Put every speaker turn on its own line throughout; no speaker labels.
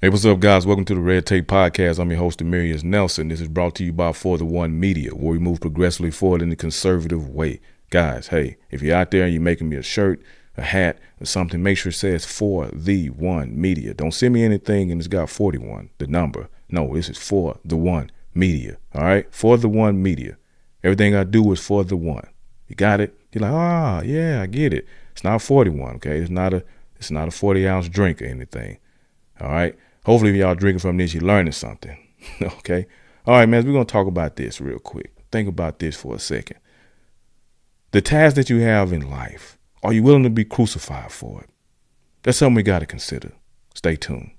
Hey, what's up, guys? Welcome to the Red Tape Podcast. I'm your host, Demerious Nelson. This is brought to you by For the One Media, where we move progressively forward in the conservative way. Guys, hey, if you're out there and you're making me a shirt, a hat, or something, make sure it says For the One Media. Don't send me anything and it's got 41, the number. No, this is For the One Media, all right? For the One Media. Everything I do is for the one. You got it? You're like, yeah, I get it. It's not 41, okay? It's not a 40-ounce drink or anything, all right? Hopefully, if y'all drinking from this, you're learning something, okay? All right, man, we're going to talk about this real quick. Think about this for a second. The task that you have in life, are you willing to be crucified for it? That's something we got to consider. Stay tuned.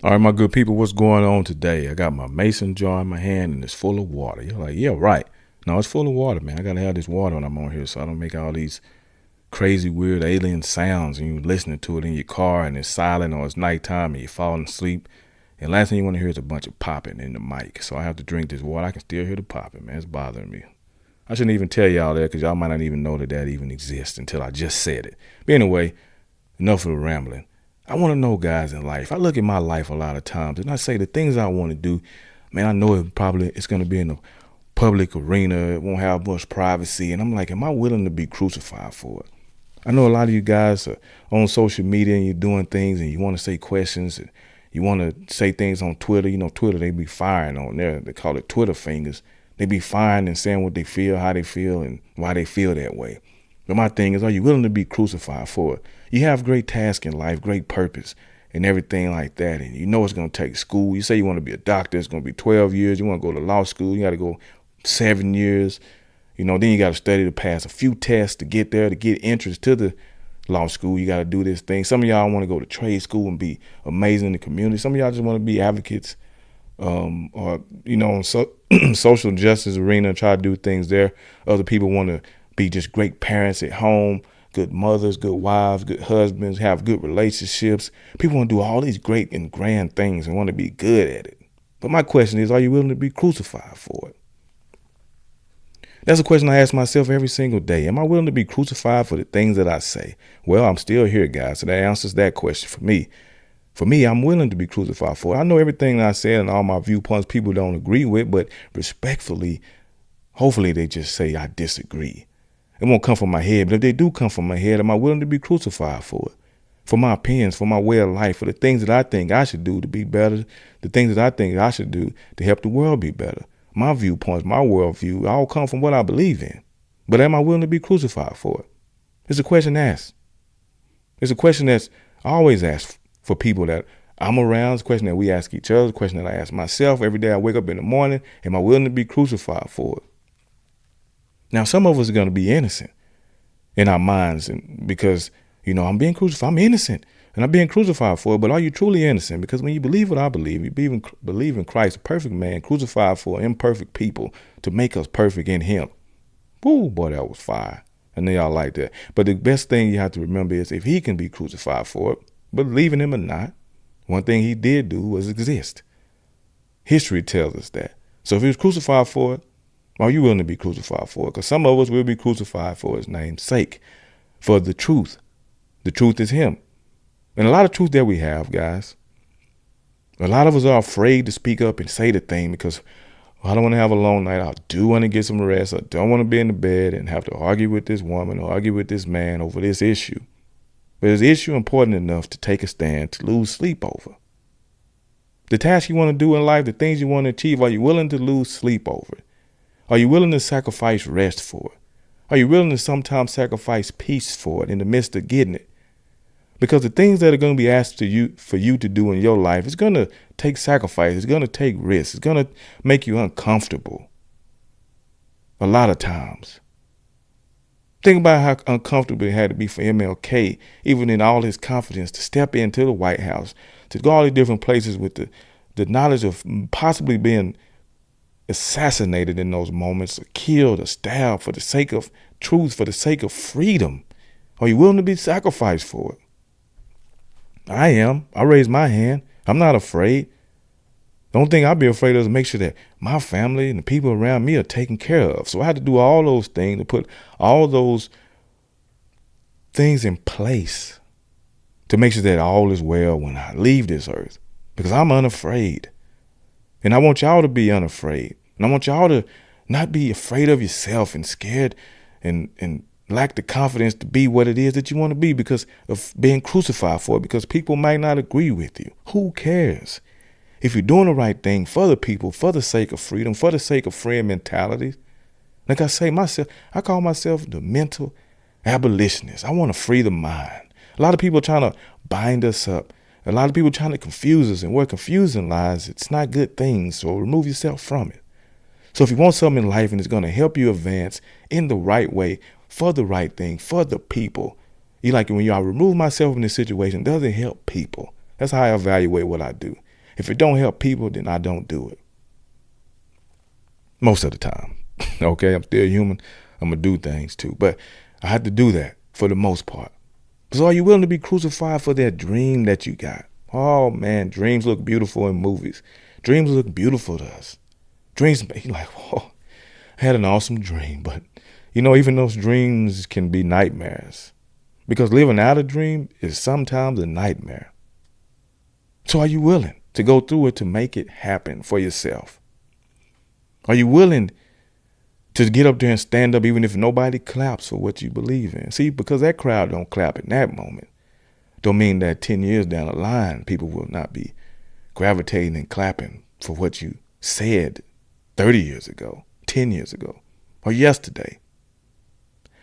All right, my good people, what's going on today? I got my mason jar in my hand and it's full of water. You're like, yeah, right. No, it's full of water, man. I got to have this water when I'm on here so I don't make all these crazy, weird alien sounds and you're listening to it in your car and it's silent or it's nighttime and you're falling asleep. And last thing you want to hear is a bunch of popping in the mic. So I have to drink this water. I can still hear the popping, man. It's bothering me. I shouldn't even tell y'all that because y'all might not even know that even exists until I just said it. But anyway, enough of the rambling. I want to know, guys, in life. I look at my life a lot of times and I say the things I want to do, man, I know it's going to be in a public arena. It won't have much privacy. And I'm like, am I willing to be crucified for it? I know a lot of you guys are on social media and you're doing things and you want to say questions and you want to say things on Twitter. You know, Twitter, they be firing on there. They call it Twitter fingers. They be firing and saying what they feel, how they feel, and why they feel that way. But my thing is, are you willing to be crucified for it? You have great task in life, great purpose, and everything like that. And you know it's going to take school. You say you want to be a doctor. It's going to be 12 years. You want to go to law school. You got to go 7 years. You know, then you got to study to pass a few tests to get there, to get entrance to the law school. You got to do this thing. Some of y'all want to go to trade school and be amazing in the community. Some of y'all just want to be advocates or, you know, social justice arena, try to do things there. Other people want to be just great parents at home, good mothers, good wives, good husbands, have good relationships. People want to do all these great and grand things and want to be good at it. But my question is, are you willing to be crucified for it? That's a question I ask myself every single day. Am I willing to be crucified for the things that I say? Well, I'm still here, guys, so that answers that question for me. For me, I'm willing to be crucified for it. I know everything I said and all my viewpoints people don't agree with, but respectfully, hopefully they just say I disagree. It won't come from my head, but if they do come from my head, am I willing to be crucified for it? For my opinions, for my way of life, for the things that I think I should do to be better, the things that I think I should do to help the world be better. My viewpoints, my worldview, all come from what I believe in. But am I willing to be crucified for it? It's a question asked. It's a question that's always asked for people that I'm around. It's a question that we ask each other. It's a question that I ask myself every day I wake up in the morning. Am I willing to be crucified for it? Now, some of us are going to be innocent in our minds and because, you know, I'm being crucified. I'm innocent and I'm being crucified for it. But are you truly innocent? Because when you believe what I believe, you believe in Christ, a perfect man, crucified for imperfect people to make us perfect in him. Woo, boy, that was fire. And they all like that. But the best thing you have to remember is if he can be crucified for it, believing him or not, one thing he did do was exist. History tells us that. So if he was crucified for it, are you willing to be crucified for it? Because some of us will be crucified for his name's sake, for the truth. The truth is him. And a lot of truth that we have, guys, a lot of us are afraid to speak up and say the thing because I don't want to have a long night. I do want to get some rest. I don't want to be in the bed and have to argue with this woman or argue with this man over this issue. But is the issue important enough to take a stand, to lose sleep over? The task you want to do in life, the things you want to achieve, are you willing to lose sleep over it? Are you willing to sacrifice rest for it? Are you willing to sometimes sacrifice peace for it in the midst of getting it? Because the things that are going to be asked for you to do in your life, it's going to take sacrifice. It's going to take risk. It's going to make you uncomfortable a lot of times. Think about how uncomfortable it had to be for MLK, even in all his confidence, to step into the White House, to go all these different places with the knowledge of possibly being assassinated in those moments, or killed or stabbed for the sake of truth, for the sake of freedom. Are you willing to be sacrificed for it? I am. I raise my hand. I'm not afraid. The only thing I'll be afraid of is make sure that my family and the people around me are taken care of. So I had to do all those things, to put all those things in place to make sure that all is well when I leave this earth, because I'm unafraid. And I want y'all to be unafraid. And I want y'all to not be afraid of yourself and scared and lack the confidence to be what it is that you want to be because of being crucified for it, because people might not agree with you. Who cares? If you're doing the right thing for the people, for the sake of freedom, for the sake of friend mentality, like I say myself, I call myself the mental abolitionist. I want to free the mind. A lot of people are trying to bind us up. A lot of people are trying to confuse us, and where confusion lies, it's not good things. So remove yourself from it. So if you want something in life and it's going to help you advance in the right way, for the right thing, for the people, you like when I remove myself in this situation, does it help people? That's how I evaluate what I do. If it don't help people, then I don't do it. Most of the time. Okay, I'm still human. I'm going to do things too. But I had to do that for the most part. So are you willing to be crucified for that dream that you got? Oh, man, dreams look beautiful in movies. Dreams look beautiful to us. Dreams, you're like, whoa, I had an awesome dream. But, even those dreams can be nightmares. Because living out a dream is sometimes a nightmare. So are you willing to go through it to make it happen for yourself? Are you willing to get up there and stand up even if nobody claps for what you believe in? See, because that crowd don't clap in that moment, don't mean that 10 years down the line, people will not be gravitating and clapping for what you said 30 years ago, 10 years ago, or yesterday.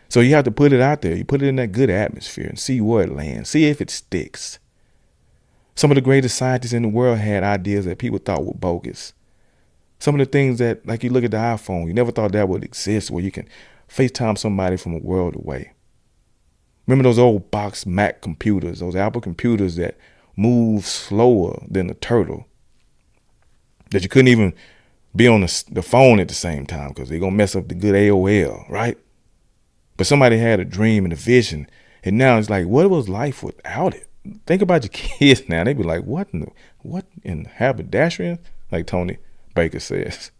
So you have to put it out there. You put it in that good atmosphere and see where it lands. See if it sticks. Some of the greatest scientists in the world had ideas that people thought were bogus. Some of the things that, like you look at the iPhone, you never thought that would exist, where you can FaceTime somebody from a world away. Remember those old box Mac computers, those Apple computers that move slower than a turtle, that you couldn't even be on the phone at the same time because they're going to mess up the good AOL, right? But somebody had a dream and a vision, and now it's like, what was life without it? Think about your kids now. They be like, what in haberdashery? Like Tony Baker says.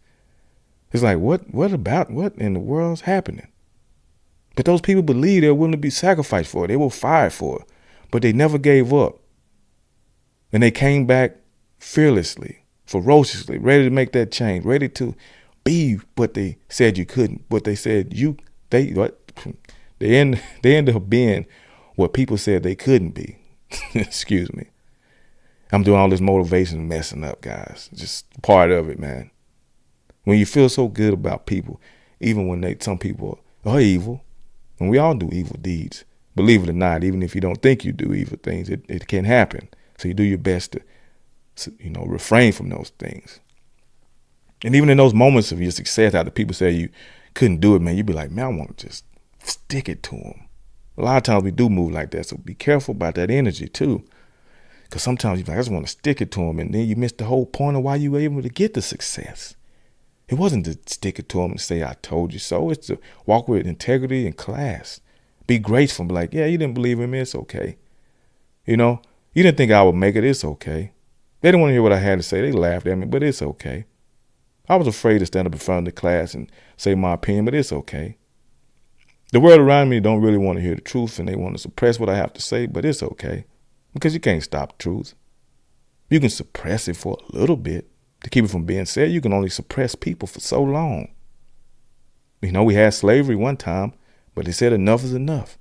It's like, what in the world's happening? But those people believe they're willing to be sacrificed for it. They were fired for it, but they never gave up. And they came back fearlessly, ferociously, ready to make that change, ready to be what they said you couldn't, what they said they end up being what people said they couldn't be. Excuse me. I'm doing all this motivation messing up, guys. Just part of it, man. When you feel so good about people, even when some people are evil, and we all do evil deeds, believe it or not, even if you don't think you do evil things, it can happen. So you do your best to refrain from those things. And even in those moments of your success, after people say you couldn't do it, man, you'd be like, man, I want to just stick it to them. A lot of times we do move like that, so be careful about that energy too. Because sometimes you're like, I just want to stick it to them, and then you miss the whole point of why you were able to get the success. It wasn't to stick it to them and say, I told you so. It's to walk with integrity and class. Be graceful. Be like, yeah, you didn't believe in me. It's okay. You didn't think I would make it. It's okay. They didn't want to hear what I had to say. They laughed at me, but it's okay. I was afraid to stand up in front of the class and say my opinion, but it's okay. The world around me don't really want to hear the truth, and they want to suppress what I have to say, but it's okay. Because you can't stop the truth. You can suppress it for a little bit to keep it from being said. You can only suppress people for so long. We had slavery one time, but they said enough is enough.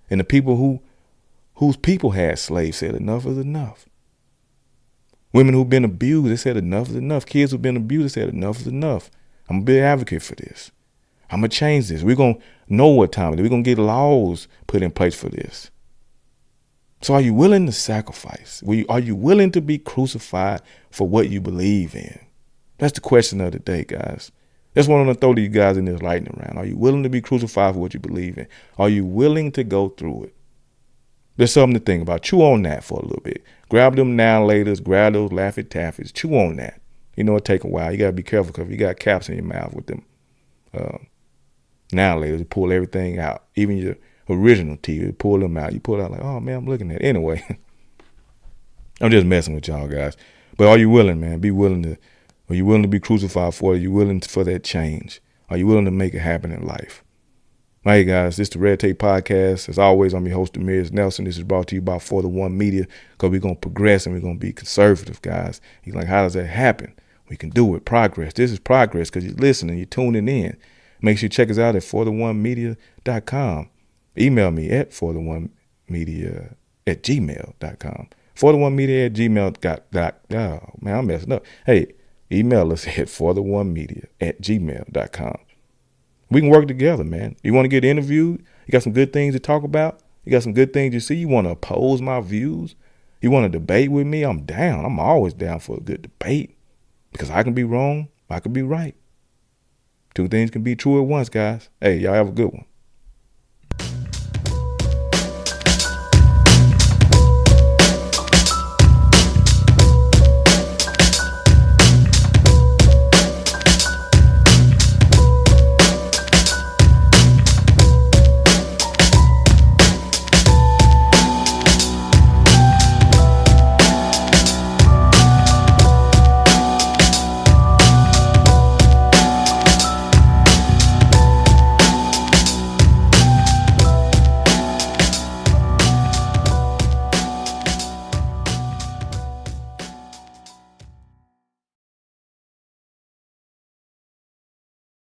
And the people whose people had slaves said enough is enough. Women who've been abused, they said enough is enough. Kids who've been abused, they said enough is enough. I'm a big advocate for this. I'm going to change this. We're going to know what time it is. We're going to get laws put in place for this. So are you willing to sacrifice? Are you willing to be crucified for what you believe in? That's the question of the day, guys. That's what I'm going to throw to you guys in this lightning round. Are you willing to be crucified for what you believe in? Are you willing to go through it? There's something to think about. Chew on that for a little bit. Grab them now-laters, grab those Laffy Taffies. Chew on that. It take a while. You got to be careful because you got caps in your mouth with them now-laters. You pull everything out, even your original tea. Pull them out. You pull out like, oh man, I'm looking at it. Anyway, I'm just messing with y'all guys. But are you willing, man? Are you willing to be crucified for it? Are you willing for that change? Are you willing to make it happen in life? Hey guys, this is the Red Tape Podcast. As always, I'm your host, Demerious Nelson. This is brought to you by For the One Media, because we're going to progress and we're going to be conservative, guys. You're like, how does that happen? We can do it. Progress. This is progress because you're listening, you're tuning in. Make sure you check us out at fortheonemedia.com. Email me at fortheonemedia@gmail.com. fortheonemedia@gmail.com. Oh, man, I'm messing up. Hey, email us at fortheonemedia@gmail.com. We can work together, man. You want to get interviewed? You got some good things to talk about? You got some good things you see? You want to oppose my views? You want to debate with me? I'm down. I'm always down for a good debate because I can be wrong. I can be right. Two things can be true at once, guys. Hey, y'all have a good one.